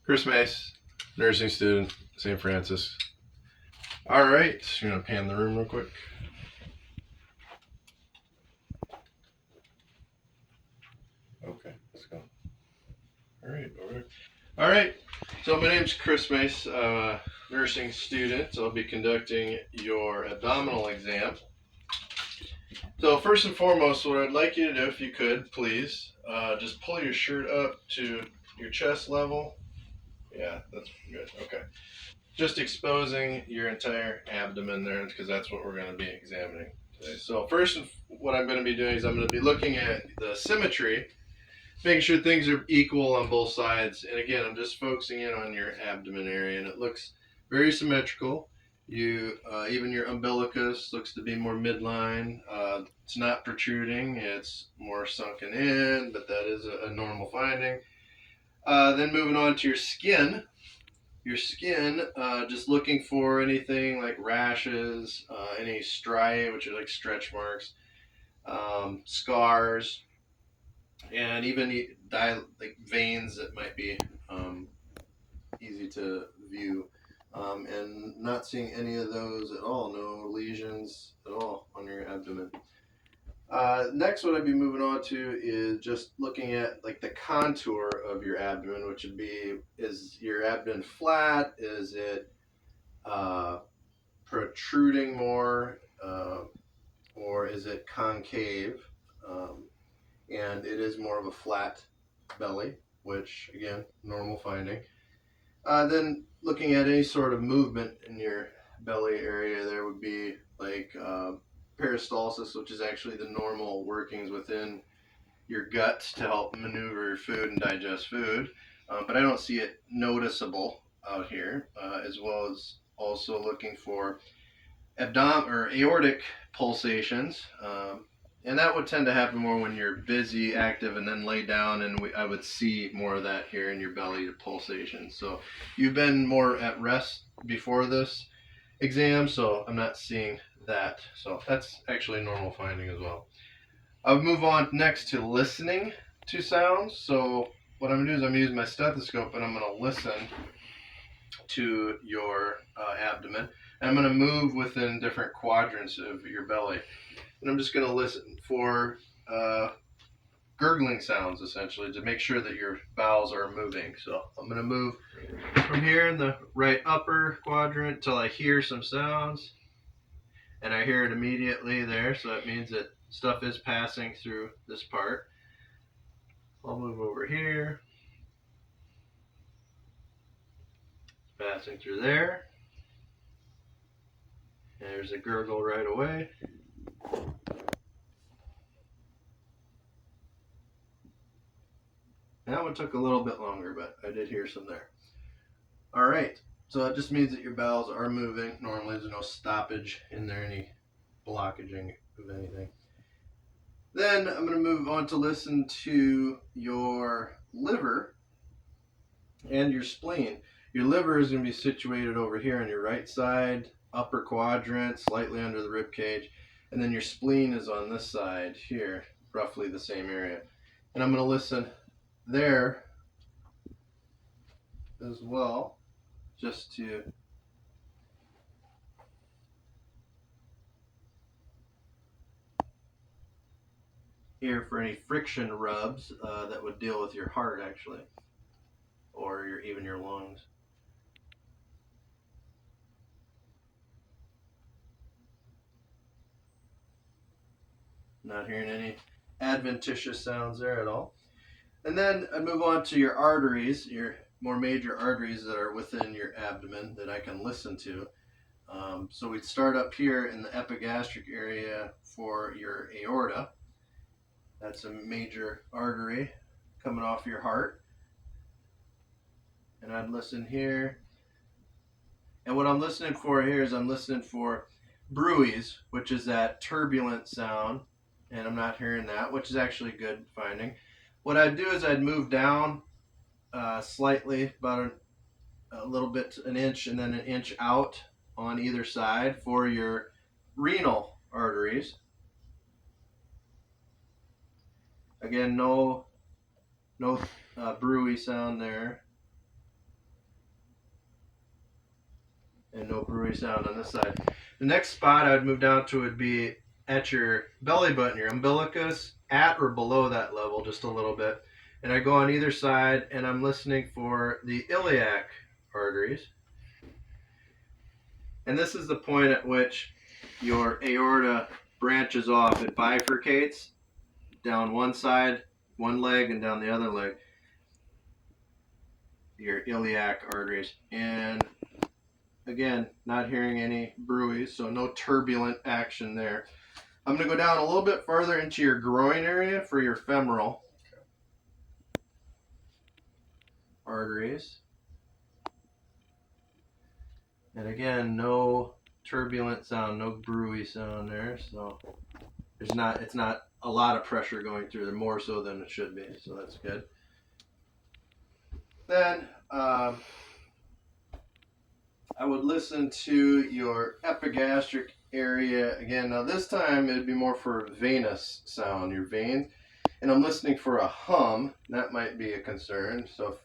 Chris Mace, nursing student, St. Francis. All right, you're gonna pan the room real quick. Okay, let's go. All right, over there. All right, so my name's Chris Mace, nursing student. I'll be conducting your abdominal exam. So first and foremost, what I'd like you to do, if you could, please, just pull your shirt up to your chest level. Yeah, that's good. Okay. Just exposing your entire abdomen there because that's what we're going to be examining today. So first, what I'm going to be doing is I'm going to be looking at the symmetry, making sure things are equal on both sides. And again, I'm just focusing in on your abdomen area, and it looks very symmetrical. Even your umbilicus looks to be more midline. It's not protruding; it's more sunken in, but that is a normal finding. Then moving on to your skin. Just looking for anything like rashes, any striae, which are like stretch marks, scars, and even like veins that might be easy to view. And not seeing any of those at all, no lesions at all on your abdomen. Next, what I'd be moving on to is just looking at like the contour of your abdomen, which would be, is your abdomen flat? Is it protruding more, or is it concave? And it is more of a flat belly, which again, normal finding. Then looking at any sort of movement in your belly area, there would be like peristalsis, which is actually the normal workings within your gut to help maneuver food and digest food. But I don't see it noticeable out here, as well as also looking for or aortic pulsations, and that would tend to happen more when you're busy, active, and then lay down. And I would see more of that here in your belly, the pulsations. So you've been more at rest before this exam, so I'm not seeing that. So that's actually a normal finding as well. I'll move on next to listening to sounds. So what I'm gonna do is I'm gonna use my stethoscope and I'm gonna listen to your abdomen. And I'm going to move within different quadrants of your belly. And I'm just going to listen for gurgling sounds, essentially, to make sure that your bowels are moving. So I'm going to move from here in the right upper quadrant till I hear some sounds. And I hear it immediately there, so that means that stuff is passing through this part. I'll move over here. Passing through there. There's a gurgle right away. That one took a little bit longer, but I did hear some there. All right, so that just means that your bowels are moving. Normally there's no stoppage in there, any blockaging of anything. Then I'm going to move on to listen to your liver and your spleen. Your liver is going to be situated over here on your right side, upper quadrant, slightly under the rib cage. And then your spleen is on this side here, roughly the same area. And I'm going to listen there as well, just to hear for any friction rubs that would deal with your heart, actually, or even your lungs. Not hearing any adventitious sounds there at all. And then I move on to your arteries, your more major arteries that are within your abdomen that I can listen to. So we'd start up here in the epigastric area for your aorta. That's a major artery coming off your heart. And I'd listen here. And what I'm listening for here is I'm listening for bruits, which is that turbulent sound. And I'm not hearing that, which is actually a good finding. What I'd do is I'd move down slightly, about a little bit, an inch, and then an inch out on either side for your renal arteries. Again, no bruit sound there. and no brewery sound on this side. The next spot I would move down to would be at your belly button, your umbilicus, at or below that level, just a little bit. And I go on either side, and I'm listening for the iliac arteries. And this is the point at which your aorta branches off. It bifurcates down one side, one leg, and down the other leg. Your iliac arteries. And again, not hearing any bruits, so no turbulent action there. I'm going to go down a little bit further into your groin area for your femoral arteries. And again, no turbulent sound, no brewy sound there. So it's not a lot of pressure going through there, more so than it should be. So that's good. Then I would listen to your epigastric area again. Now this time it'd be more for venous sound, your veins. And I'm listening for a hum. That might be a concern. So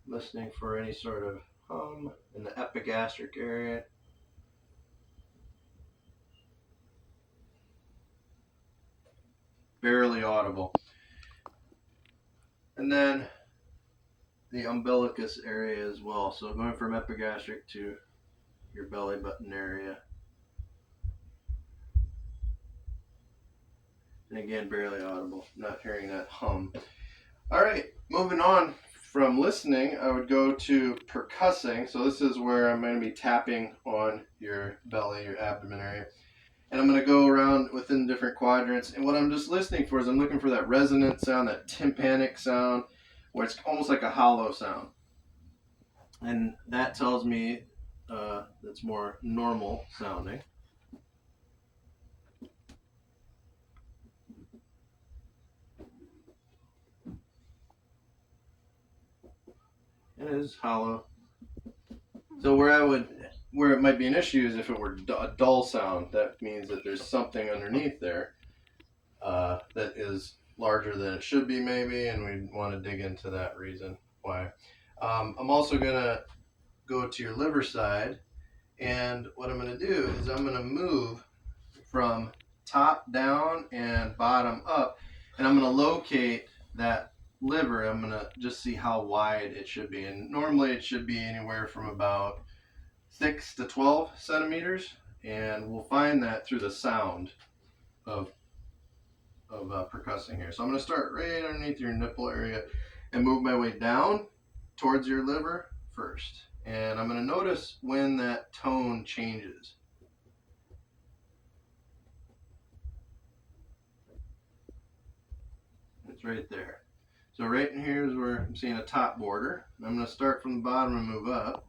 listening for any sort of hum in the epigastric area. Barely audible. And then the umbilicus area as well. So going from epigastric to your belly button area. And again, barely audible. Not hearing that hum. All right, moving on from listening, I would go to percussing. So this is where I'm going to be tapping on your belly, your abdomen area. And I'm going to go around within different quadrants. And what I'm just listening for is I'm looking for that resonant sound, that tympanic sound, where it's almost like a hollow sound. And that tells me that's more normal sounding. It is hollow. So where it might be an issue is if it were a dull sound. That means that there's something underneath there that is larger than it should be, maybe, and we want to dig into that reason why. I'm also gonna go to your liver side, and what I'm gonna do is I'm gonna move from top down and bottom up, and I'm gonna locate that liver. I'm gonna just see how wide it should be, and normally it should be anywhere from about 6 to 12 centimeters, and we'll find that through the sound of percussing here. So I'm going to start right underneath your nipple area and move my way down towards your liver first, and I'm going to notice when that tone changes. It's right there. So right in here is where I'm seeing a top border. I'm going to start from the bottom and move up.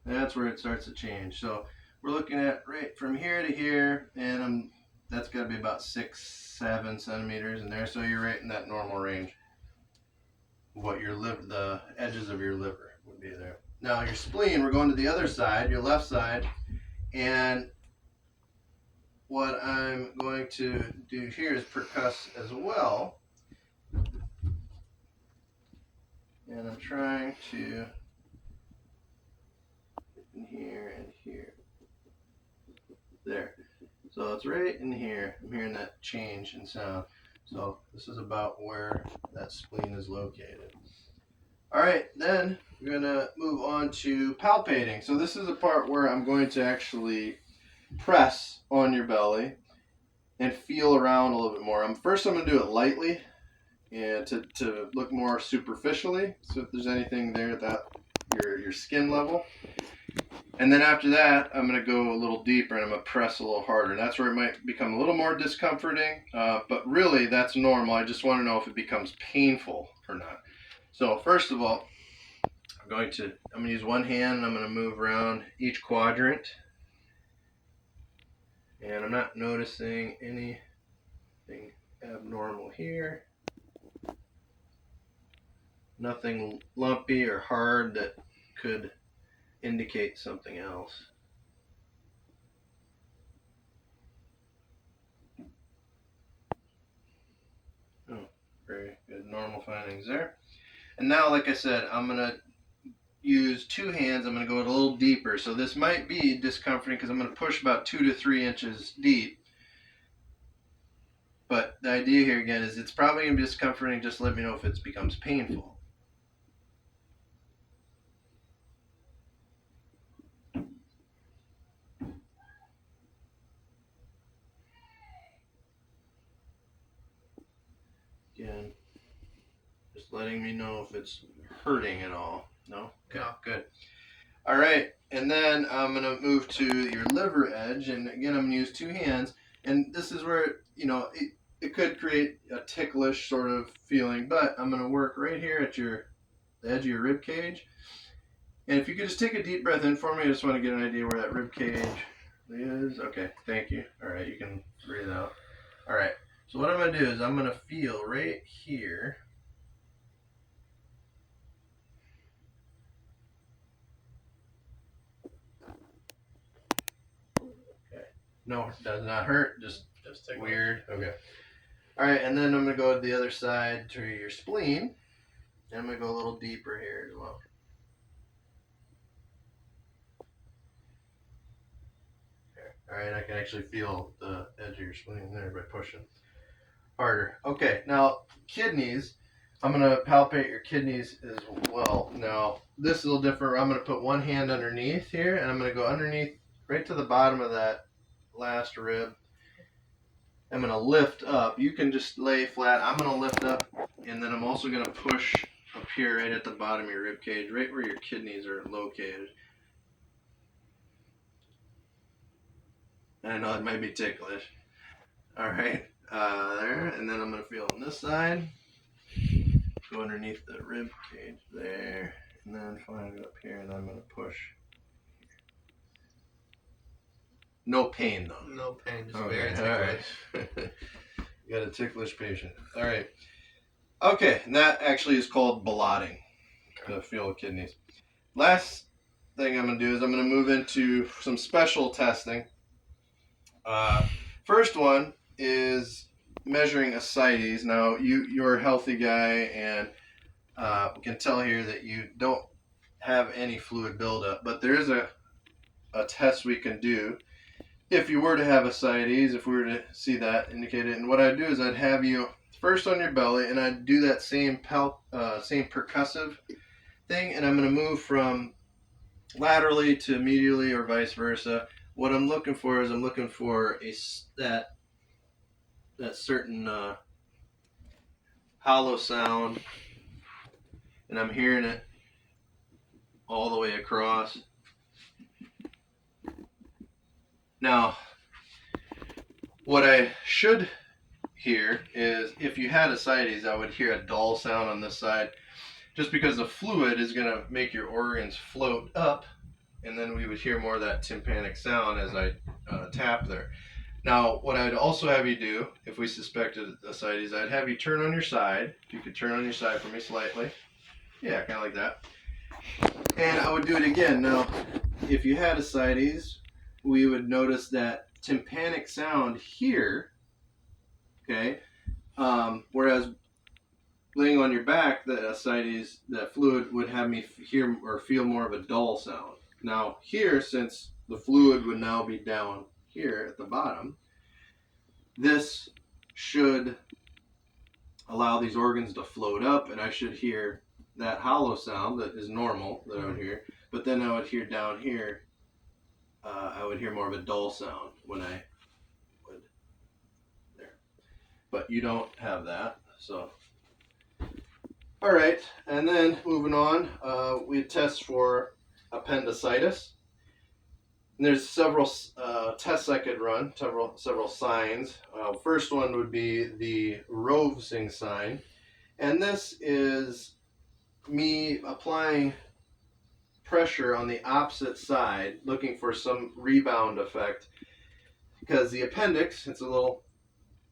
That's where it starts to change. So we're looking at right from here to here, and that's got to be about 6-7 centimeters in there. So you're right in that normal range. What the edges of your liver would be there. Now your spleen, we're going to the other side, your left side, and what I'm going to do here is percuss as well. And I'm trying to in here and here. There. So it's right in here. I'm hearing that change in sound. So this is about where that spleen is located. All right, then we're going to move on to palpating. So this is the part where I'm going to actually press on your belly and feel around a little bit more. First, I'm going to do it lightly and to look more superficially. So if there's anything there at your skin level. And then after that, I'm going to go a little deeper and I'm going to press a little harder. And that's where it might become a little more discomforting. But really, that's normal. I just want to know if it becomes painful or not. So first of all, I'm going to use one hand and I'm going to move around each quadrant. And I'm not noticing anything abnormal here. Nothing lumpy or hard that could indicate something else. Oh, very findings there. And now, like I said, I'm going to use 2 hands. I'm going to go a little deeper. So this might be discomforting because I'm going to push about 2 to 3 inches deep. But the idea here again is it's probably going to be discomforting. Just let me know if it becomes painful. Again, just letting me know if it's hurting at all. No? Okay, No. good. All right, and then I'm going to move to your liver edge, and again, I'm going to use 2 hands, and this is where, it could create a ticklish sort of feeling, but I'm going to work right here at the edge of your rib cage, and if you could just take a deep breath in for me, I just want to get an idea where that rib cage is. Okay, thank you. All right, you can breathe out. All right, so what I'm going to do is I'm going to feel right here. Okay. No, it does not hurt. Just weird. Okay. All right, and then I'm going to go to the other side to your spleen. And I'm going to go a little deeper here as well. Okay. All right, I can actually feel the edge of your spleen there by pushing harder. Okay, now kidneys. I'm going to palpate your kidneys as well. Now, this is a little different. I'm going to put one hand underneath here, and I'm going to go underneath right to the bottom of that last rib. I'm going to lift up. You can just lay flat. I'm going to lift up, and then I'm also going to push up here right at the bottom of your rib cage, right where your kidneys are located. I know it might be ticklish. All right, there, and then I'm going to feel on this side. Go underneath the rib cage there, and then find it up here, and I'm going to push. No pain, though. No pain, just Okay, very ticklish. all right. You got a ticklish patient. All right. Okay, and that actually is called blotting, to feel the kidneys. Last thing I'm going to do is I'm going to move into some special testing. First one is measuring ascites. Now, you're a healthy guy, and we can tell here that you don't have any fluid buildup, but there is a test we can do if you were to have ascites, if we were to see that indicated. And what I'd do is I'd have you first on your belly, and I'd do that same percussive thing, and I'm going to move from laterally to medially or vice versa. What I'm looking for is I'm looking for that certain hollow sound, and I'm hearing it all the way across. Now, what I should hear is if you had ascites, I would hear a dull sound on this side, just because the fluid is going to make your organs float up, and then we would hear more of that tympanic sound as I tap there. Now, what I'd also have you do, if we suspected ascites, I'd have you turn on your side. If you could turn on your side for me slightly. Yeah, kind of like that. And I would do it again. Now, if you had ascites, we would notice that tympanic sound here, okay? Whereas laying on your back, the ascites, that fluid would have me hear or feel more of a dull sound. Now here, since the fluid would now be down here at the bottom, this should allow these organs to float up, and I should hear that hollow sound that is normal that I would hear, but then I would hear down here, I would hear more of a dull sound when I would there. But you don't have that, so. All right, and then moving on, we test for appendicitis. And there's several tests I could run, several signs. First one would be the Rovsing sign, and this is me applying pressure on the opposite side, looking for some rebound effect, because the appendix, it's a little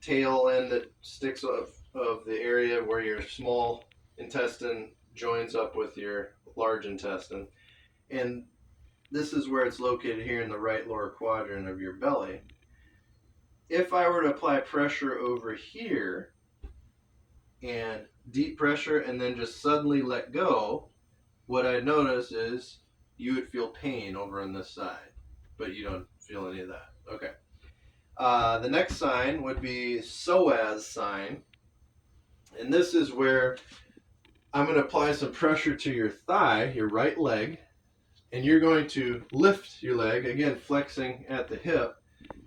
tail end that sticks of the area where your small intestine joins up with your large intestine, and this is where it's located here in the right lower quadrant of your belly. If I were to apply pressure over here, and deep pressure and then just suddenly let go, what I notice is you would feel pain over on this side, but you don't feel any of that. Okay. The next sign would be psoas sign, and this is where I'm going to apply some pressure to your thigh, your right leg, and you're going to lift your leg, again flexing at the hip,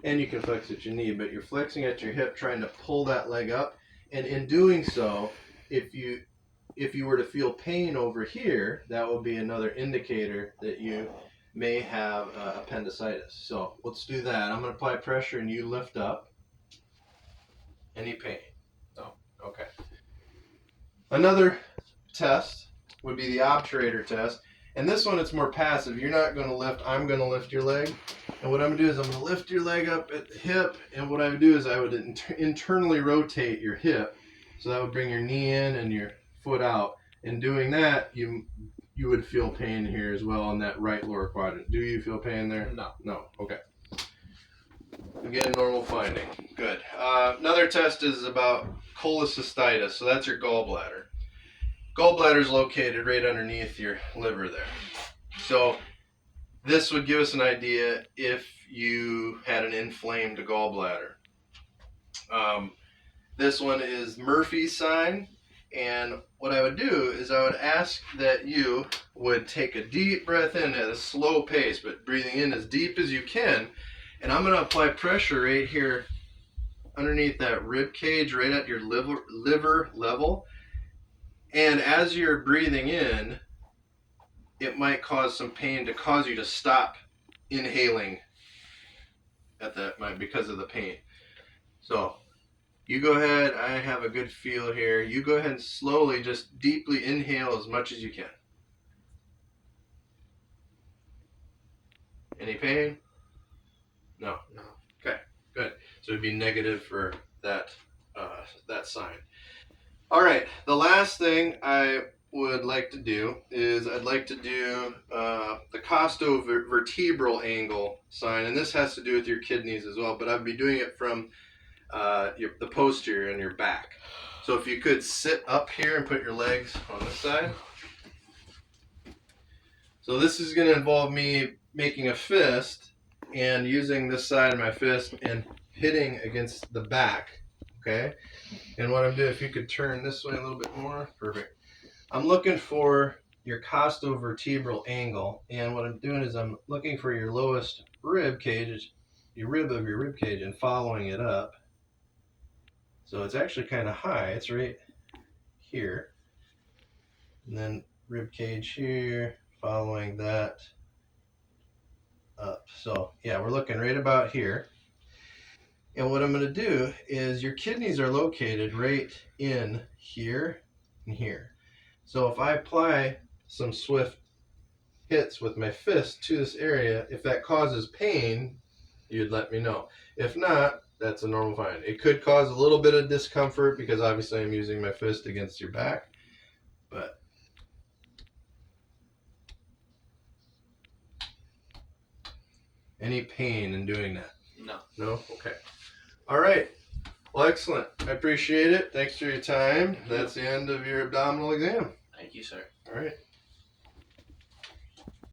and you can flex at your knee, but you're flexing at your hip trying to pull that leg up, and in doing so, if you were to feel pain over here, that would be another indicator that you may have appendicitis. So let's do that. I'm going to apply pressure and you lift up. Any pain? No. Okay. Another test would be the obturator test. And this one, it's more passive. You're not going to lift. I'm going to lift your leg. And what I'm going to do is I'm going to lift your leg up at the hip. And what I would do is I would internally rotate your hip. So that would bring your knee in and your foot out. In doing that, you would feel pain here as well on that right lower quadrant. Do you feel pain there? No. No. Okay. Again, normal finding. Good. Another test is about cholecystitis. So that's your gallbladder. Gallbladder is located right underneath your liver there. So this would give us an idea if you had an inflamed gallbladder. This one is Murphy's sign. And what I would do is I would ask that you would take a deep breath in at a slow pace, but breathing in as deep as you can. And I'm going to apply pressure right here underneath that rib cage, right at your liver level. And as you're breathing in, it might cause some pain to cause you to stop inhaling at that point because of the pain. So you go ahead. I have a good feel here. You go ahead and slowly, just deeply inhale as much as you can. Any pain? No. No. Okay, good. So it'd be negative for that sign. All right, the last thing I would like to do is I'd like to do the costovertebral angle sign, and this has to do with your kidneys as well, but I'd be doing it from the posterior and your back. So if you could sit up here and put your legs on this side. So this is going to involve me making a fist and using this side of my fist and hitting against the back, okay? And what I'm doing, if you could turn this way a little bit more, perfect. I'm looking for your costovertebral angle, and what I'm doing is I'm looking for your lowest rib cage, your rib of your rib cage, and following it up. So it's actually kind of high. It's right here. And then rib cage here, following that up. So yeah, we're looking right about here. And what I'm going to do is your kidneys are located right in here and here. So if I apply some swift hits with my fist to this area, if that causes pain, you'd let me know. If not, that's a normal find. It could cause a little bit of discomfort because obviously I'm using my fist against your back, but any pain in doing that? No. No? Okay. All right. Well, excellent. I appreciate it. Thanks for your time. That's the end of your abdominal exam. Thank you, sir. All right.